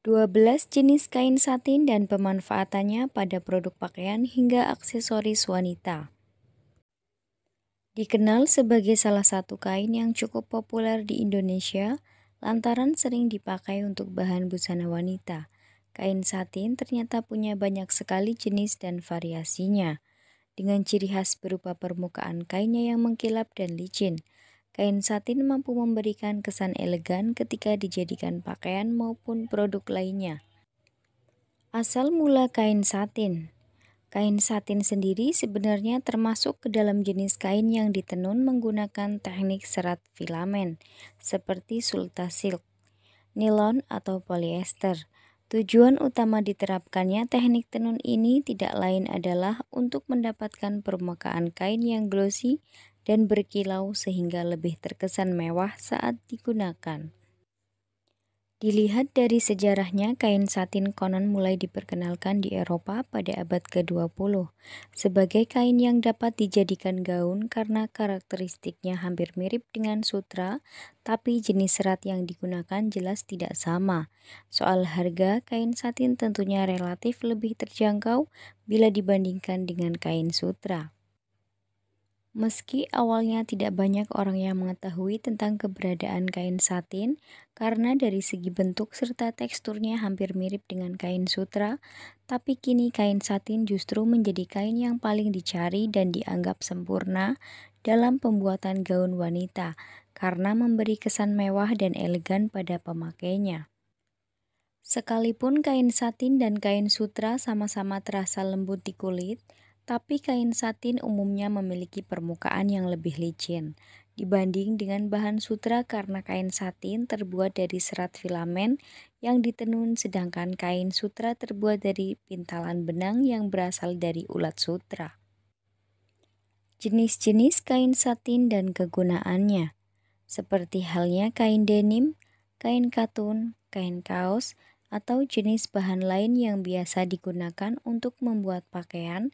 12 jenis kain satin dan pemanfaatannya pada produk pakaian hingga aksesoris wanita. Dikenal sebagai salah satu kain yang cukup populer di Indonesia lantaran sering dipakai untuk bahan busana wanita. Kain satin ternyata punya banyak sekali jenis dan variasinya, dengan ciri khas berupa permukaan kainnya yang mengkilap dan licin. Kain satin mampu memberikan kesan elegan ketika dijadikan pakaian maupun produk lainnya. Asal mula kain satin. Kain satin sendiri sebenarnya termasuk ke dalam jenis kain yang ditenun menggunakan teknik serat filamen, seperti sulta silk, nilon, atau polyester. Tujuan utama diterapkannya teknik tenun ini tidak lain adalah untuk mendapatkan permukaan kain yang glossy dan berkilau sehingga lebih terkesan mewah saat digunakan. Dilihat dari sejarahnya, kain satin konon mulai diperkenalkan di Eropa pada abad ke-20 sebagai kain yang dapat dijadikan gaun karena karakteristiknya hampir mirip dengan sutra, tapi jenis serat yang digunakan jelas tidak sama. Soal harga, kain satin tentunya relatif lebih terjangkau bila dibandingkan dengan kain sutra. Meski awalnya tidak banyak orang yang mengetahui tentang keberadaan kain satin karena dari segi bentuk serta teksturnya hampir mirip dengan kain sutra, tapi kini kain satin justru menjadi kain yang paling dicari dan dianggap sempurna dalam pembuatan gaun wanita karena memberi kesan mewah dan elegan pada pemakainya. Sekalipun kain satin dan kain sutra sama-sama terasa lembut di kulit, tapi kain satin umumnya memiliki permukaan yang lebih licin dibanding dengan bahan sutra karena kain satin terbuat dari serat filamen yang ditenun sedangkan kain sutra terbuat dari pintalan benang yang berasal dari ulat sutra. Jenis-jenis kain satin dan kegunaannya, seperti halnya kain denim, kain katun, kain kaos, atau jenis bahan lain yang biasa digunakan untuk membuat pakaian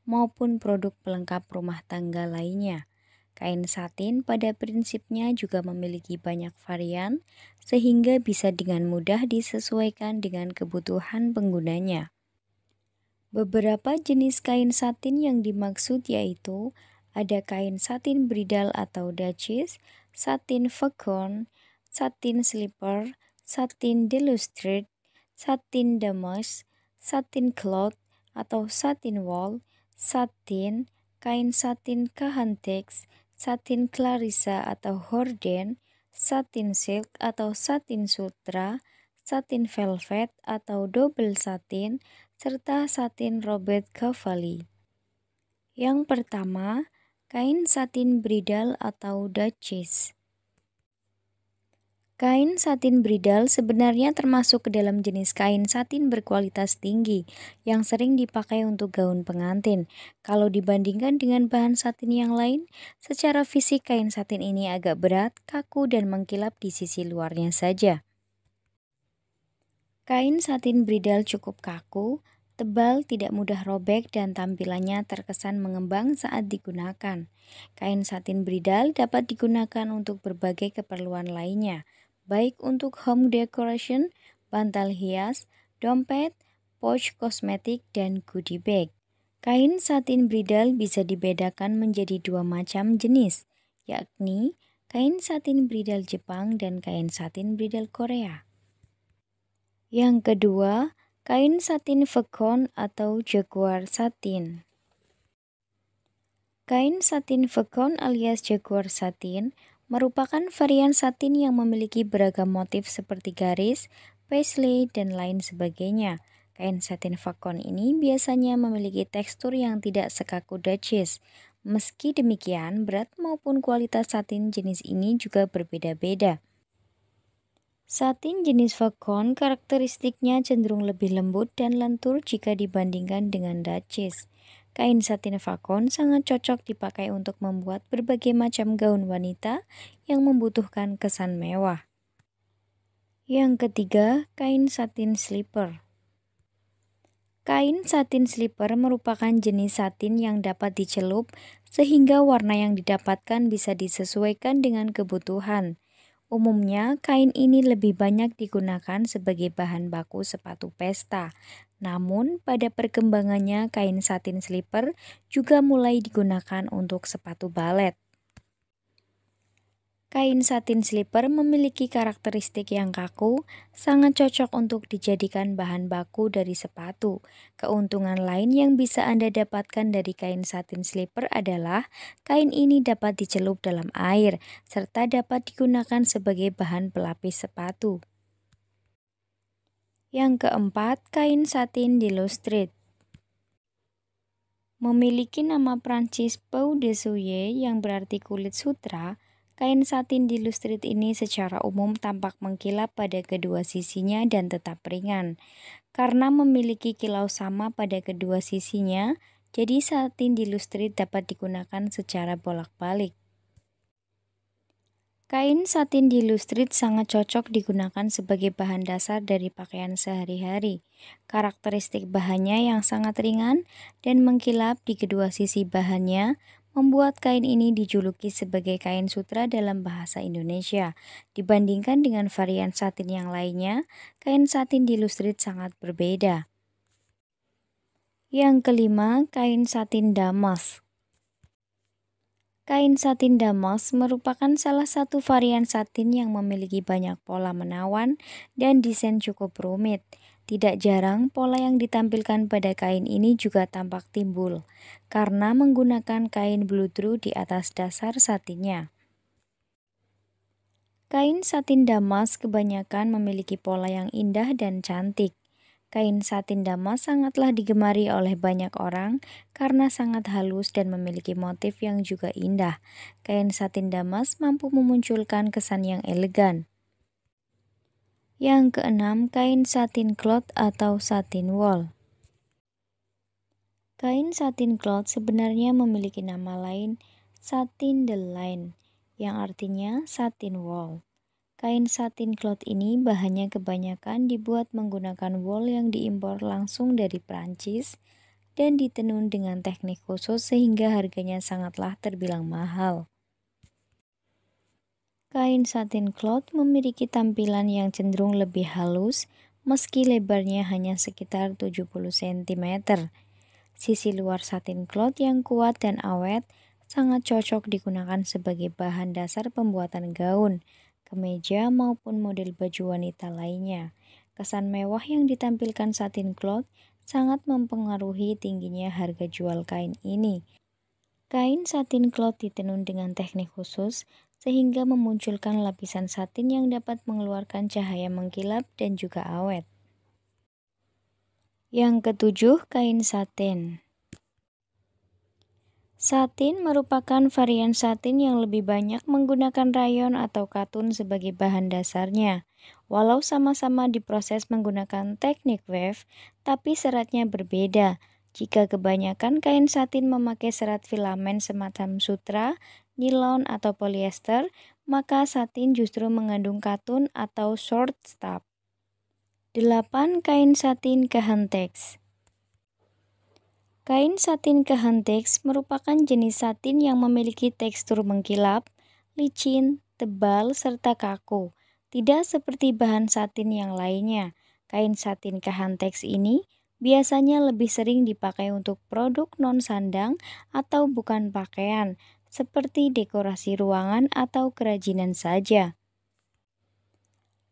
maupun produk pelengkap rumah tangga lainnya. Kain satin pada prinsipnya juga memiliki banyak varian sehingga bisa dengan mudah disesuaikan dengan kebutuhan penggunanya. Beberapa jenis kain satin yang dimaksud yaitu ada kain satin bridal atau duchess, satin facon, satin slipper, satin delustrate, satin damask, satin cloth atau satin wool, satin, kain satin kahantex, satin clarissa atau horden, satin silk atau satin sutra, satin velvet atau double satin, serta satin Robert Cavalli. Yang pertama, kain satin bridal atau duchess. Kain satin bridal sebenarnya termasuk ke dalam jenis kain satin berkualitas tinggi yang sering dipakai untuk gaun pengantin. Kalau dibandingkan dengan bahan satin yang lain, secara fisik kain satin ini agak berat, kaku, dan mengkilap di sisi luarnya saja. Kain satin bridal cukup kaku, tebal, tidak mudah robek, dan tampilannya terkesan mengembang saat digunakan. Kain satin bridal dapat digunakan untuk berbagai keperluan lainnya, baik untuk home decoration, bantal hias, dompet, pouch kosmetik, dan goodie bag. Kain satin bridal bisa dibedakan menjadi dua macam jenis, yakni kain satin bridal Jepang dan kain satin bridal Korea. Yang kedua, kain satin facon atau jaguar satin. Kain satin facon alias jaguar satin merupakan varian satin yang memiliki beragam motif seperti garis, paisley, dan lain sebagainya. Kain satin facon ini biasanya memiliki tekstur yang tidak sekaku duchess. Meski demikian, berat maupun kualitas satin jenis ini juga berbeda-beda. Satin jenis facon karakteristiknya cenderung lebih lembut dan lentur jika dibandingkan dengan duchess. Kain satin facon sangat cocok dipakai untuk membuat berbagai macam gaun wanita yang membutuhkan kesan mewah. Yang ketiga, kain satin slipper. Kain satin slipper merupakan jenis satin yang dapat dicelup sehingga warna yang didapatkan bisa disesuaikan dengan kebutuhan. Umumnya, kain ini lebih banyak digunakan sebagai bahan baku sepatu pesta. Namun, pada perkembangannya kain satin slipper juga mulai digunakan untuk sepatu balet. Kain satin slipper memiliki karakteristik yang kaku, sangat cocok untuk dijadikan bahan baku dari sepatu. Keuntungan lain yang bisa Anda dapatkan dari kain satin slipper adalah kain ini dapat dicelup dalam air, serta dapat digunakan sebagai bahan pelapis sepatu. Yang keempat, kain satin d'Illustrate. Memiliki nama Prancis Peau de Soie yang berarti kulit sutra, kain satin d'Illustrate ini secara umum tampak mengkilap pada kedua sisinya dan tetap ringan. Karena memiliki kilau sama pada kedua sisinya, jadi satin d'Illustrate dapat digunakan secara bolak-balik. Kain satin d'Illustrate sangat cocok digunakan sebagai bahan dasar dari pakaian sehari-hari. Karakteristik bahannya yang sangat ringan dan mengkilap di kedua sisi bahannya membuat kain ini dijuluki sebagai kain sutra dalam bahasa Indonesia. Dibandingkan dengan varian satin yang lainnya, kain satin d'Illustrate sangat berbeda. Yang kelima, kain satin damask. Kain satin damask merupakan salah satu varian satin yang memiliki banyak pola menawan dan desain cukup rumit. Tidak jarang, pola yang ditampilkan pada kain ini juga tampak timbul, karena menggunakan kain bludru di atas dasar satinnya. Kain satin damask kebanyakan memiliki pola yang indah dan cantik. Kain satin damask sangatlah digemari oleh banyak orang karena sangat halus dan memiliki motif yang juga indah. Kain satin damask mampu memunculkan kesan yang elegan. Yang keenam, kain satin cloth atau satin wool. Kain satin cloth sebenarnya memiliki nama lain satin de laine, yang artinya satin wool. Kain satin cloth ini bahannya kebanyakan dibuat menggunakan wool yang diimpor langsung dari Prancis dan ditenun dengan teknik khusus sehingga harganya sangatlah terbilang mahal. Kain satin cloth memiliki tampilan yang cenderung lebih halus meski lebarnya hanya sekitar 70 cm. Sisi luar satin cloth yang kuat dan awet sangat cocok digunakan sebagai bahan dasar pembuatan gaun, kemeja maupun model baju wanita lainnya. Kesan mewah yang ditampilkan satin cloth sangat mempengaruhi tingginya harga jual kain ini. Kain satin cloth ditenun dengan teknik khusus sehingga memunculkan lapisan satin yang dapat mengeluarkan cahaya mengkilap dan juga awet. Yang ketujuh, kain satin. Satin merupakan varian satin yang lebih banyak menggunakan rayon atau katun sebagai bahan dasarnya. Walau sama-sama diproses menggunakan teknik weft, tapi seratnya berbeda. Jika kebanyakan kain satin memakai serat filamen semacam sutra, nilon, atau polyester, maka satin justru mengandung katun atau short stuff. 8. Kain satin Cahantex. Kain satin Cahantex merupakan jenis satin yang memiliki tekstur mengkilap, licin, tebal, serta kaku. Tidak seperti bahan satin yang lainnya, kain satin Cahantex ini biasanya lebih sering dipakai untuk produk non-sandang atau bukan pakaian, seperti dekorasi ruangan atau kerajinan saja.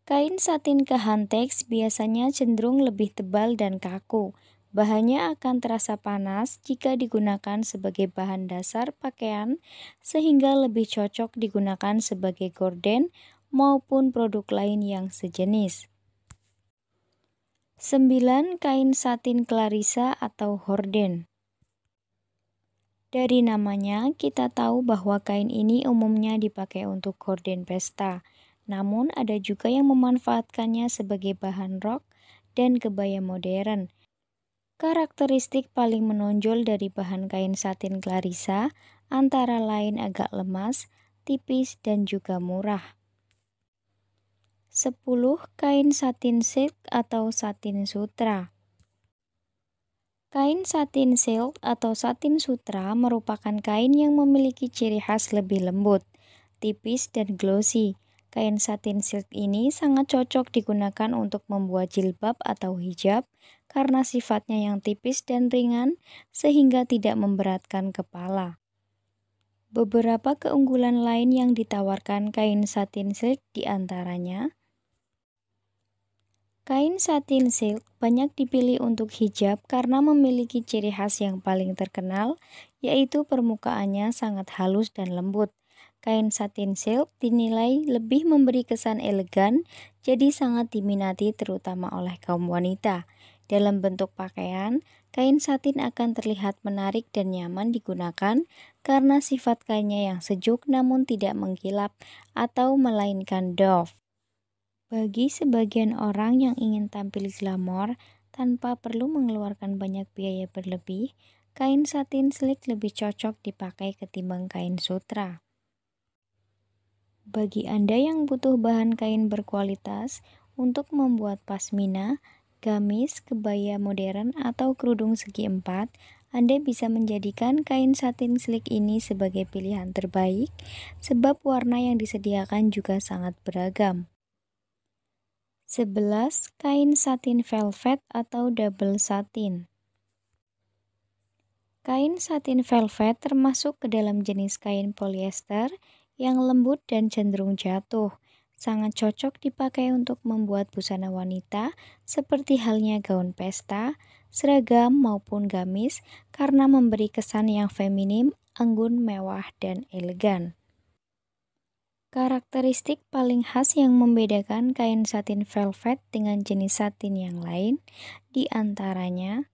Kain satin Cahantex biasanya cenderung lebih tebal dan kaku. Bahannya akan terasa panas jika digunakan sebagai bahan dasar pakaian, sehingga lebih cocok digunakan sebagai gorden maupun produk lain yang sejenis. 9. Kain satin Clarissa atau horden. Dari namanya, kita tahu bahwa kain ini umumnya dipakai untuk gorden pesta. Namun, ada juga yang memanfaatkannya sebagai bahan rok dan kebaya modern. Karakteristik paling menonjol dari bahan kain satin Clarissa antara lain agak lemas, tipis, dan juga murah. 10. Kain satin silk atau satin sutra. Kain satin silk atau satin sutra merupakan kain yang memiliki ciri khas lebih lembut, tipis, dan glossy. Kain satin silk ini sangat cocok digunakan untuk membuat jilbab atau hijab karena sifatnya yang tipis dan ringan sehingga tidak memberatkan kepala. Beberapa keunggulan lain yang ditawarkan kain satin silk diantaranya: kain satin silk banyak dipilih untuk hijab karena memiliki ciri khas yang paling terkenal, yaitu permukaannya sangat halus dan lembut. Kain satin silk dinilai lebih memberi kesan elegan, jadi sangat diminati terutama oleh kaum wanita. Dalam bentuk pakaian, kain satin akan terlihat menarik dan nyaman digunakan karena sifat kainnya yang sejuk namun tidak mengkilap atau melainkan doff. Bagi sebagian orang yang ingin tampil glamor tanpa perlu mengeluarkan banyak biaya berlebih, kain satin silk lebih cocok dipakai ketimbang kain sutra. Bagi Anda yang butuh bahan kain berkualitas untuk membuat pasmina, gamis, kebaya modern, atau kerudung segi empat, Anda bisa menjadikan kain satin silk ini sebagai pilihan terbaik sebab warna yang disediakan juga sangat beragam. 11. Kain satin velvet atau double satin. Kain satin velvet termasuk ke dalam jenis kain polyester yang lembut dan cenderung jatuh. Sangat cocok dipakai untuk membuat busana wanita seperti halnya gaun pesta, seragam maupun gamis karena memberi kesan yang feminim, anggun, mewah, dan elegan. Karakteristik paling khas yang membedakan kain satin velvet dengan jenis satin yang lain diantaranya: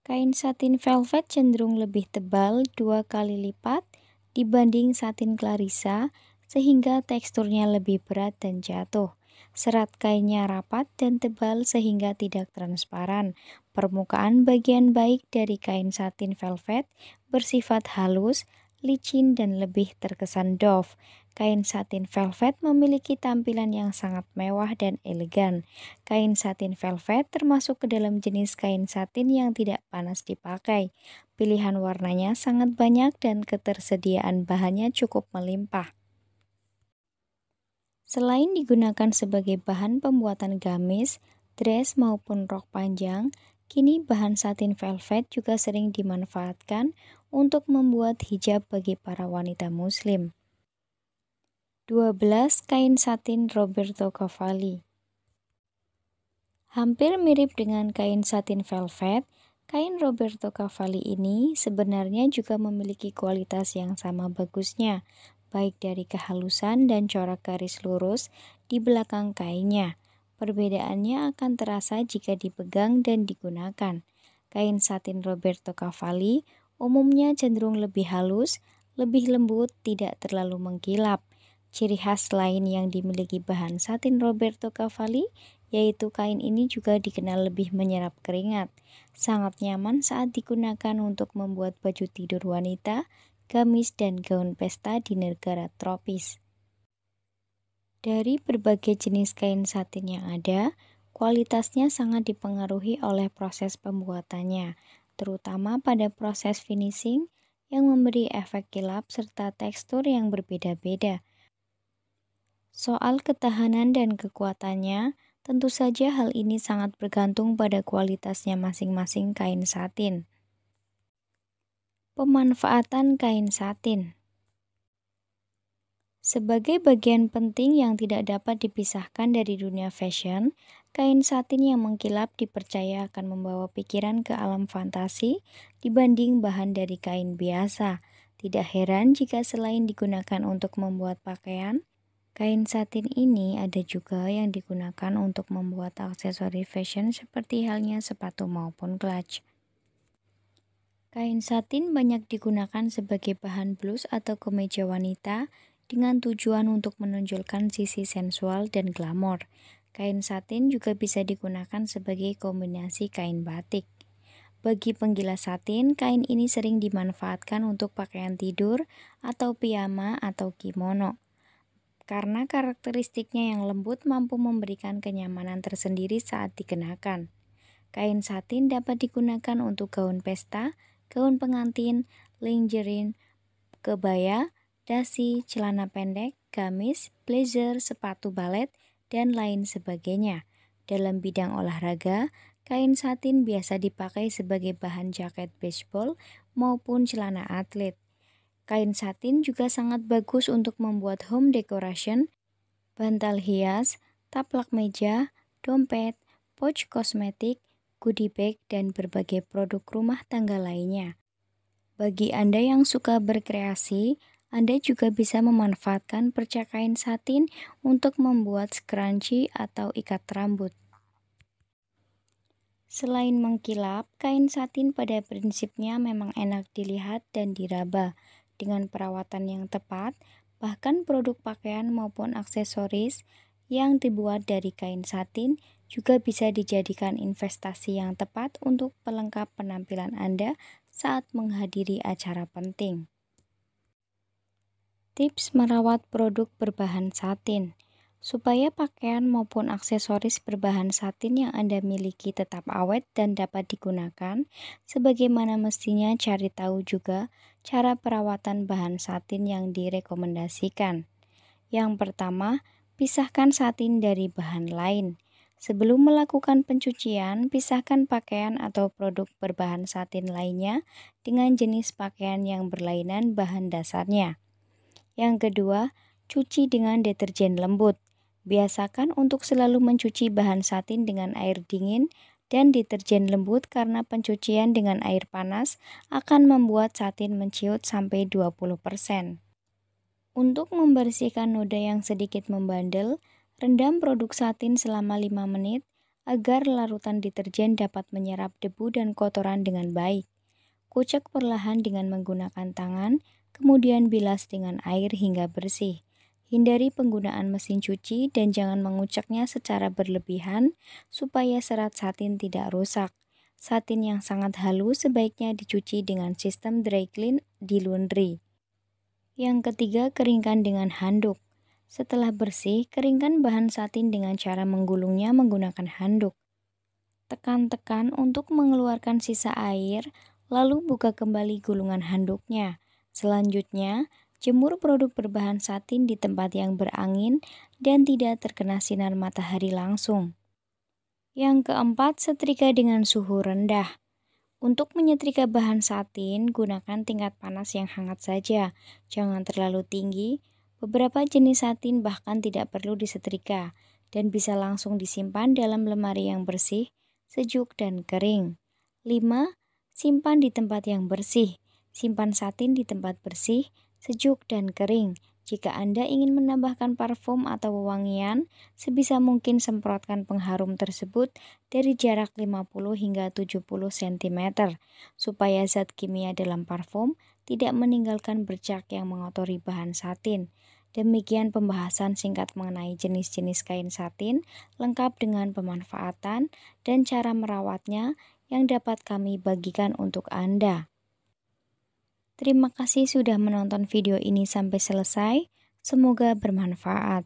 kain satin velvet cenderung lebih tebal 2 kali lipat dibanding satin clarisa sehingga teksturnya lebih berat dan jatuh. Serat kainnya rapat dan tebal sehingga tidak transparan. Permukaan bagian baik dari kain satin velvet bersifat halus, licin dan lebih terkesan doff. Kain satin velvet memiliki tampilan yang sangat mewah dan elegan. Kain satin velvet termasuk ke dalam jenis kain satin yang tidak panas dipakai. Pilihan warnanya sangat banyak dan ketersediaan bahannya cukup melimpah. Selain digunakan sebagai bahan pembuatan gamis, dress maupun rok panjang, kini bahan satin velvet juga sering dimanfaatkan untuk membuat hijab bagi para wanita muslim. 12. Kain satin Roberto Cavalli. Hampir mirip dengan kain satin velvet, kain Roberto Cavalli ini sebenarnya juga memiliki kualitas yang sama bagusnya, baik dari kehalusan dan corak garis lurus di belakang kainnya. Perbedaannya akan terasa jika dipegang dan digunakan. Kain satin Roberto Cavalli umumnya cenderung lebih halus, lebih lembut, tidak terlalu mengkilap. Ciri khas lain yang dimiliki bahan satin Roberto Cavalli yaitu kain ini juga dikenal lebih menyerap keringat. Sangat nyaman saat digunakan untuk membuat baju tidur wanita, gamis, dan gaun pesta di negara tropis. Dari berbagai jenis kain satin yang ada, kualitasnya sangat dipengaruhi oleh proses pembuatannya, terutama pada proses finishing yang memberi efek kilap serta tekstur yang berbeda-beda. Soal ketahanan dan kekuatannya, tentu saja hal ini sangat bergantung pada kualitasnya masing-masing kain satin. Pemanfaatan kain satin sebagai bagian penting yang tidak dapat dipisahkan dari dunia fashion, kain satin yang mengkilap dipercaya akan membawa pikiran ke alam fantasi dibanding bahan dari kain biasa. Tidak heran jika selain digunakan untuk membuat pakaian, kain satin ini ada juga yang digunakan untuk membuat aksesori fashion seperti halnya sepatu maupun clutch. Kain satin banyak digunakan sebagai bahan blus atau kemeja wanita dengan tujuan untuk menonjolkan sisi sensual dan glamor. Kain satin juga bisa digunakan sebagai kombinasi kain batik. Bagi penggila satin, kain ini sering dimanfaatkan untuk pakaian tidur atau piyama atau kimono. Karena karakteristiknya yang lembut mampu memberikan kenyamanan tersendiri saat dikenakan. Kain satin dapat digunakan untuk gaun pesta, gaun pengantin, lingerie, kebaya, dasi, celana pendek, gamis, blazer, sepatu balet, dan lain sebagainya. Dalam bidang olahraga, kain satin biasa dipakai sebagai bahan jaket baseball maupun celana atlet. Kain satin juga sangat bagus untuk membuat home decoration, bantal hias, taplak meja, dompet, pouch kosmetik, goodie bag, dan berbagai produk rumah tangga lainnya. Bagi Anda yang suka berkreasi, Anda juga bisa memanfaatkan perca kain satin untuk membuat scrunchie atau ikat rambut. Selain mengkilap, kain satin pada prinsipnya memang enak dilihat dan diraba. Dengan perawatan yang tepat, bahkan produk pakaian maupun aksesoris yang dibuat dari kain satin juga bisa dijadikan investasi yang tepat untuk pelengkap penampilan Anda saat menghadiri acara penting. Tips merawat produk berbahan satin. Supaya pakaian maupun aksesoris berbahan satin yang Anda miliki tetap awet dan dapat digunakan, sebagaimana mestinya cari tahu juga cara perawatan bahan satin yang direkomendasikan. Yang pertama, pisahkan satin dari bahan lain. Sebelum melakukan pencucian, pisahkan pakaian atau produk berbahan satin lainnya dengan jenis pakaian yang berlainan bahan dasarnya. Yang kedua, cuci dengan deterjen lembut. Biasakan untuk selalu mencuci bahan satin dengan air dingin dan deterjen lembut karena pencucian dengan air panas akan membuat satin menciut sampai 20%. Untuk membersihkan noda yang sedikit membandel, rendam produk satin selama 5 menit agar larutan deterjen dapat menyerap debu dan kotoran dengan baik. Kucek perlahan dengan menggunakan tangan, kemudian bilas dengan air hingga bersih. Hindari penggunaan mesin cuci dan jangan menguceknya secara berlebihan supaya serat satin tidak rusak. Satin yang sangat halus sebaiknya dicuci dengan sistem dry clean di laundry. Yang ketiga, keringkan dengan handuk. Setelah bersih, keringkan bahan satin dengan cara menggulungnya menggunakan handuk. Tekan-tekan untuk mengeluarkan sisa air, lalu buka kembali gulungan handuknya. Selanjutnya, jemur produk berbahan satin di tempat yang berangin dan tidak terkena sinar matahari langsung. Yang keempat, setrika dengan suhu rendah. Untuk menyetrika bahan satin, gunakan tingkat panas yang hangat saja, jangan terlalu tinggi. Beberapa jenis satin bahkan tidak perlu disetrika dan bisa langsung disimpan dalam lemari yang bersih, sejuk, dan kering. 5. Simpan di tempat yang bersih. Simpan satin di tempat bersih, sejuk, dan kering. Jika Anda ingin menambahkan parfum atau wewangian, sebisa mungkin semprotkan pengharum tersebut dari jarak 50 hingga 70 cm, supaya zat kimia dalam parfum tidak meninggalkan bercak yang mengotori bahan satin. Demikian pembahasan singkat mengenai jenis-jenis kain satin, lengkap dengan pemanfaatan dan cara merawatnya yang dapat kami bagikan untuk Anda. Terima kasih sudah menonton video ini sampai selesai. Semoga bermanfaat.